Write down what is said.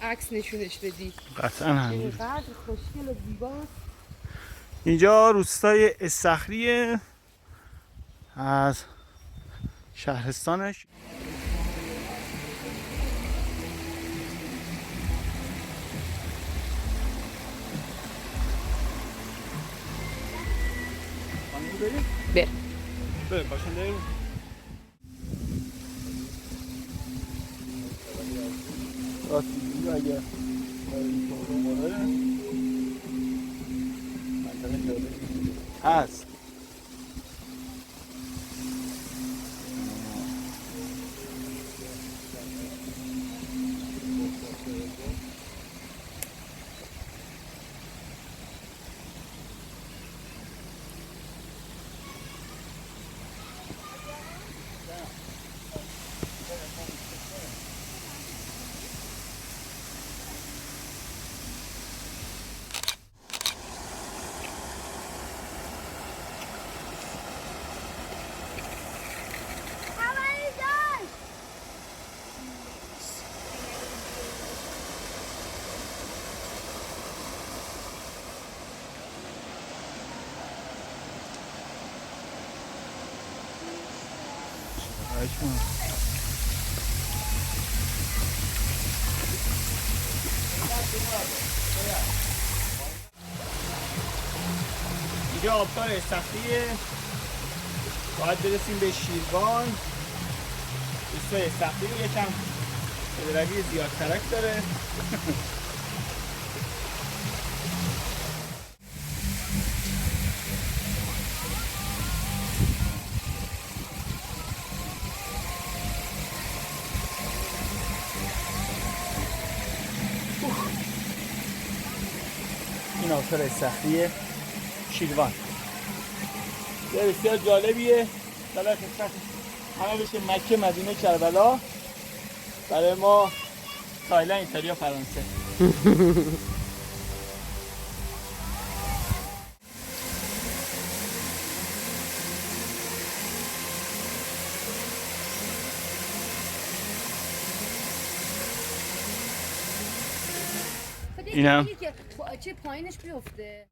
عکس نشونش بدی. قطعا همین. اینقدر خوشگل و زیباست. اینجا روستای استخریه از شهرستانش. بر بله باشن داریم. راستی اگه این طور رو ماره منطقه جالبی هست. اینجا آبشار استخریه. باید برسیم به شیروان. روستای استخری یکم روی زیاد ترک داره. این آبشار استخری شیروان یه بسیار جالبیه. سالا قسمت همه بشه مکه مدینه کربلا. برای ما تایلند، ایتالیا، فرانسه. اینم که چه پایینش بیفته.